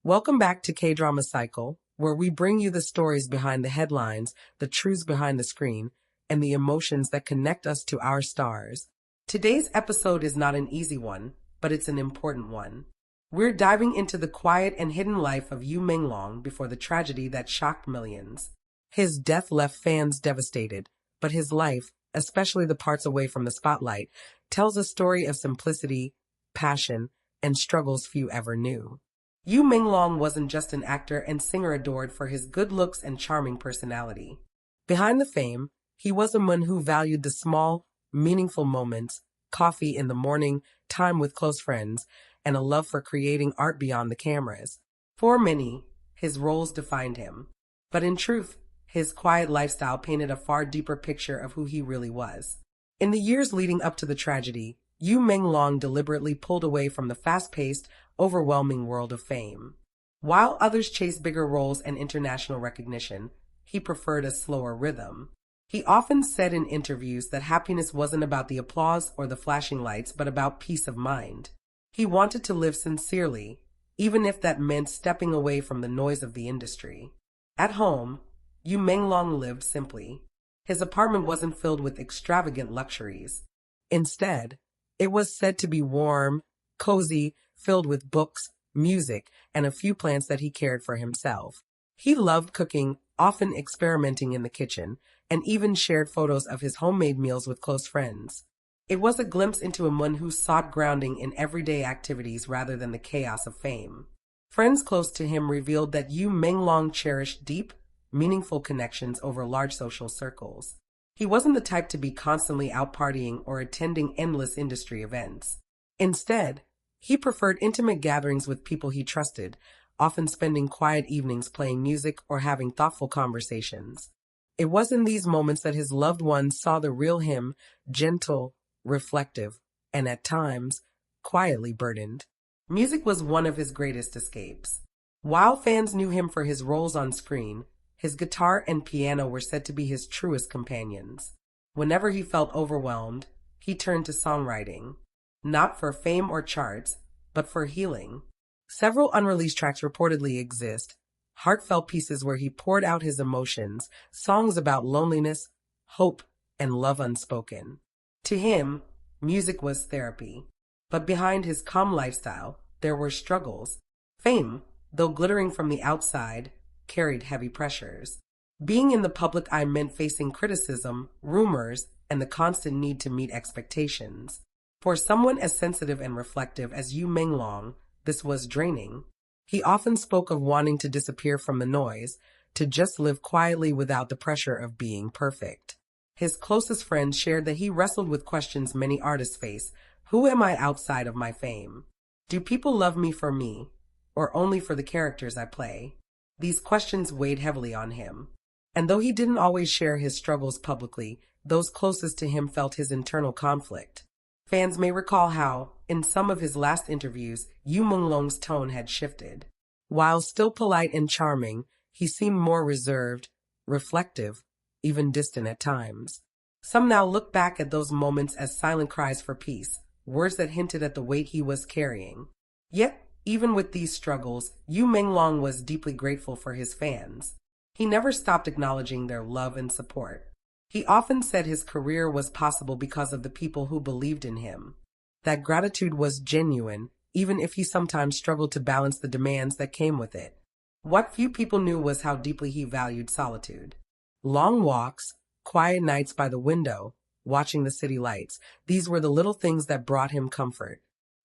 Welcome back to K-Drama Cycle, where we bring you the stories behind the headlines, the truths behind the screen, and the emotions that connect us to our stars. Today's episode is not an easy one, but it's an important one. We're diving into the quiet and hidden life of Yu Menglong before the tragedy that shocked millions. His death left fans devastated, but his life, especially the parts away from the spotlight, tells a story of simplicity, passion, and struggles few ever knew. Yu Menglong wasn't just an actor and singer adored for his good looks and charming personality. Behind the fame, he was a man who valued the small, meaningful moments, coffee in the morning, time with close friends, and a love for creating art beyond the cameras. For many, his roles defined him. But in truth, his quiet lifestyle painted a far deeper picture of who he really was. In the years leading up to the tragedy, Yu Menglong deliberately pulled away from the fast-paced, overwhelming world of fame. While others chased bigger roles and international recognition, he preferred a slower rhythm. He often said in interviews that happiness wasn't about the applause or the flashing lights, but about peace of mind. He wanted to live sincerely, even if that meant stepping away from the noise of the industry. At home, Yu Menglong lived simply. His apartment wasn't filled with extravagant luxuries. Instead, it was said to be warm, cozy, filled with books, music, and a few plants that he cared for himself. He loved cooking, often experimenting in the kitchen, and even shared photos of his homemade meals with close friends. It was a glimpse into a man who sought grounding in everyday activities rather than the chaos of fame. Friends close to him revealed that Yu Menglong cherished deep, meaningful connections over large social circles. He wasn't the type to be constantly out partying or attending endless industry events. Instead, he preferred intimate gatherings with people he trusted, often spending quiet evenings playing music or having thoughtful conversations. It was in these moments that his loved ones saw the real him, gentle, reflective, and at times, quietly burdened. Music was one of his greatest escapes. While fans knew him for his roles on screen, his guitar and piano were said to be his truest companions. Whenever he felt overwhelmed, he turned to songwriting, not for fame or charts, but for healing. Several unreleased tracks reportedly exist, heartfelt pieces where he poured out his emotions, songs about loneliness, hope, and love unspoken. To him, music was therapy. But behind his calm lifestyle, there were struggles. Fame, though glittering from the outside, carried heavy pressures. Being in the public eye meant facing criticism, rumors, and the constant need to meet expectations. For someone as sensitive and reflective as Yu Menglong, this was draining. He often spoke of wanting to disappear from the noise, to just live quietly without the pressure of being perfect. His closest friends shared that he wrestled with questions many artists face. Who am I outside of my fame? Do people love me for me, or only for the characters I play? These questions weighed heavily on him. And though he didn't always share his struggles publicly, those closest to him felt his internal conflict. Fans may recall how, in some of his last interviews, Yu Menglong's tone had shifted. While still polite and charming, he seemed more reserved, reflective, even distant at times. Some now look back at those moments as silent cries for peace, words that hinted at the weight he was carrying. Yet, even with these struggles, Yu Menglong was deeply grateful for his fans. He never stopped acknowledging their love and support. He often said his career was possible because of the people who believed in him. That gratitude was genuine, even if he sometimes struggled to balance the demands that came with it. What few people knew was how deeply he valued solitude. Long walks, quiet nights by the window, watching the city lights, these were the little things that brought him comfort.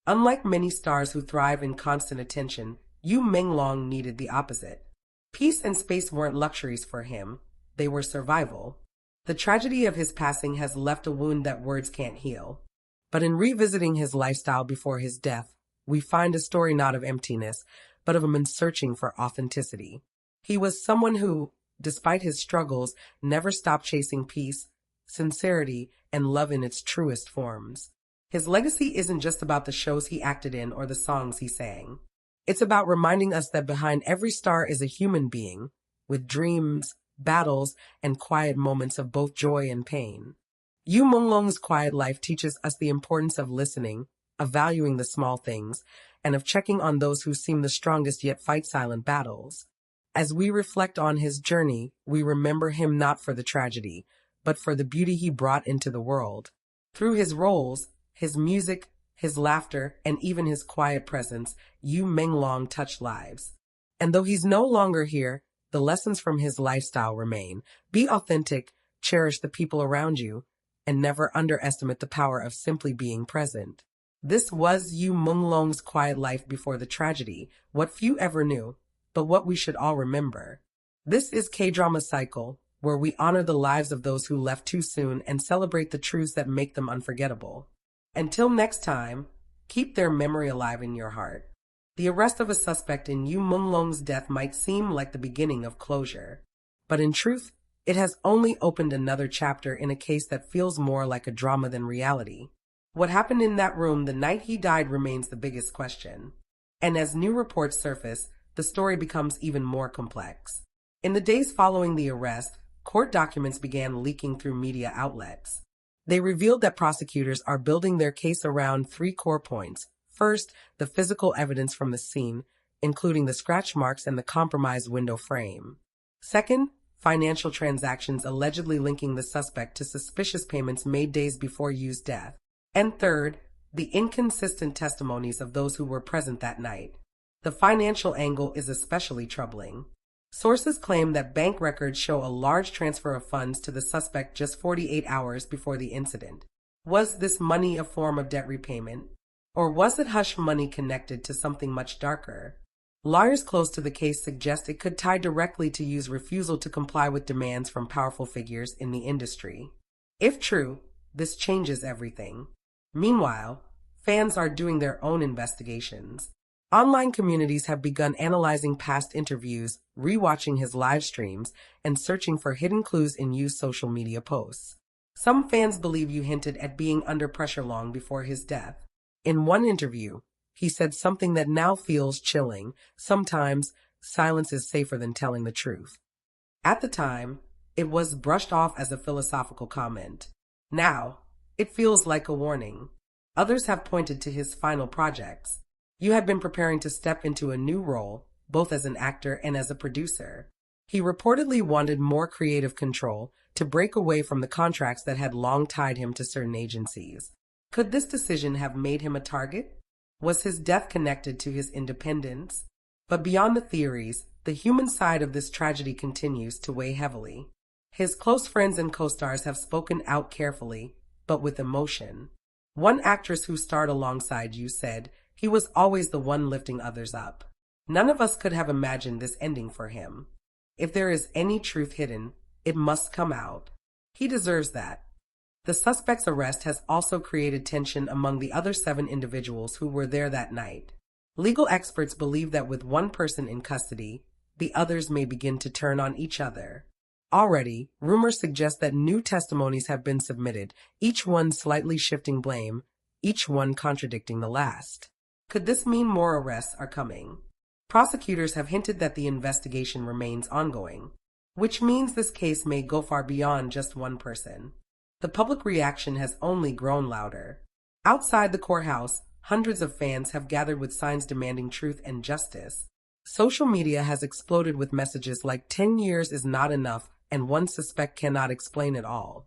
Unlike many stars who thrive in constant attention, Yu Menglong needed the opposite. Peace and space weren't luxuries for him, they were survival. The tragedy of his passing has left a wound that words can't heal. But in revisiting his lifestyle before his death, we find a story not of emptiness, but of a man searching for authenticity. He was someone who, despite his struggles, never stopped chasing peace, sincerity, and love in its truest forms. His legacy isn't just about the shows he acted in or the songs he sang. It's about reminding us that behind every star is a human being, with dreams, battles, and quiet moments of both joy and pain. Yu Menglong's quiet life teaches us the importance of listening, of valuing the small things, and of checking on those who seem the strongest yet fight silent battles. As we reflect on his journey, we remember him not for the tragedy, but for the beauty he brought into the world. Through his roles, his music, his laughter, and even his quiet presence, Yu Menglong touched lives. And though he's no longer here, the lessons from his lifestyle remain. Be authentic, cherish the people around you, and never underestimate the power of simply being present. This was Yu Menglong's quiet life before the tragedy, what few ever knew, but what we should all remember. This is K-Drama Cycle, where we honor the lives of those who left too soon and celebrate the truths that make them unforgettable. Until next time, keep their memory alive in your heart. The arrest of a suspect in Yu Menglong's death might seem like the beginning of closure, but in truth, it has only opened another chapter in a case that feels more like a drama than reality. What happened in that room the night he died remains the biggest question. And as new reports surface, the story becomes even more complex. In the days following the arrest, court documents began leaking through media outlets. They revealed that prosecutors are building their case around three core points. First, the physical evidence from the scene, including the scratch marks and the compromised window frame. Second, financial transactions allegedly linking the suspect to suspicious payments made days before Yu's death. And third, the inconsistent testimonies of those who were present that night. The financial angle is especially troubling. Sources claim that bank records show a large transfer of funds to the suspect just 48 hours before the incident. Was this money a form of debt repayment? Or was it hush money connected to something much darker? Lawyers close to the case suggest it could tie directly to Yu's refusal to comply with demands from powerful figures in the industry. If true, this changes everything. Meanwhile, fans are doing their own investigations. Online communities have begun analyzing past interviews, rewatching his live streams, and searching for hidden clues in Yu's social media posts. Some fans believe Yu hinted at being under pressure long before his death. In one interview, he said something that now feels chilling. Sometimes, silence is safer than telling the truth. At the time, it was brushed off as a philosophical comment. Now, it feels like a warning. Others have pointed to his final projects. Yu had been preparing to step into a new role, both as an actor and as a producer. He reportedly wanted more creative control to break away from the contracts that had long tied him to certain agencies. Could this decision have made him a target? Was his death connected to his independence? But beyond the theories, the human side of this tragedy continues to weigh heavily. His close friends and co-stars have spoken out carefully, but with emotion. One actress who starred alongside Yu said, "He was always the one lifting others up. None of us could have imagined this ending for him. If there is any truth hidden, it must come out. He deserves that." The suspect's arrest has also created tension among the other 7 individuals who were there that night. Legal experts believe that with one person in custody, the others may begin to turn on each other. Already, rumors suggest that new testimonies have been submitted, each one slightly shifting blame, each one contradicting the last. Could this mean more arrests are coming? Prosecutors have hinted that the investigation remains ongoing, which means this case may go far beyond just one person. The public reaction has only grown louder. Outside the courthouse, hundreds of fans have gathered with signs demanding truth and justice. Social media has exploded with messages like 10 years is not enough and one suspect cannot explain it all.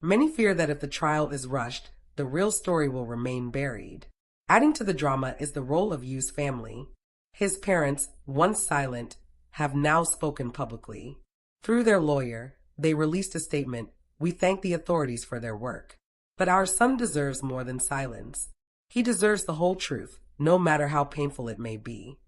Many fear that if the trial is rushed, the real story will remain buried. Adding to the drama is the role of Yu's family. His parents, once silent, have now spoken publicly. Through their lawyer, they released a statement, "We thank the authorities for their work. But our son deserves more than silence. He deserves the whole truth, no matter how painful it may be."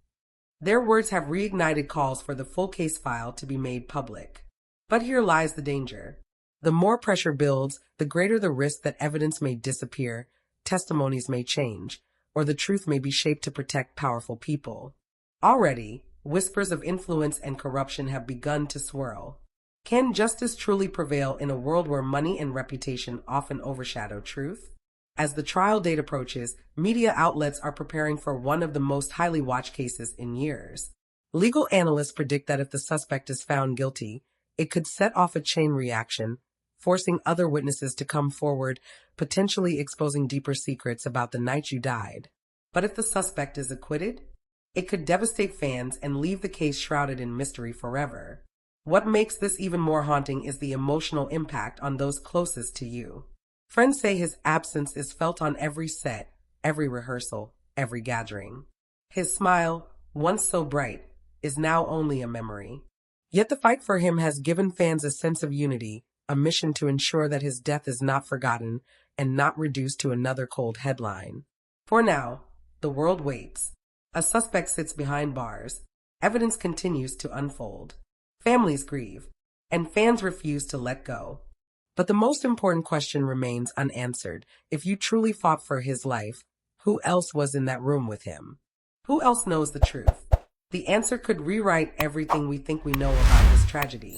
Their words have reignited calls for the full case file to be made public. But here lies the danger. The more pressure builds, the greater the risk that evidence may disappear, testimonies may change, or the truth may be shaped to protect powerful people. Already, whispers of influence and corruption have begun to swirl. Can justice truly prevail in a world where money and reputation often overshadow truth? As the trial date approaches, media outlets are preparing for one of the most highly watched cases in years. Legal analysts predict that if the suspect is found guilty, it could set off a chain reaction, forcing other witnesses to come forward, potentially exposing deeper secrets about the night Yu died. But if the suspect is acquitted, it could devastate fans and leave the case shrouded in mystery forever. What makes this even more haunting is the emotional impact on those closest to you. Friends say his absence is felt on every set, every rehearsal, every gathering. His smile, once so bright, is now only a memory. Yet the fight for him has given fans a sense of unity, a mission to ensure that his death is not forgotten and not reduced to another cold headline. For now, the world waits. A suspect sits behind bars. Evidence continues to unfold. Families grieve, and fans refuse to let go. But the most important question remains unanswered. If you truly fought for his life, who else was in that room with him? Who else knows the truth? The answer could rewrite everything we think we know about this tragedy.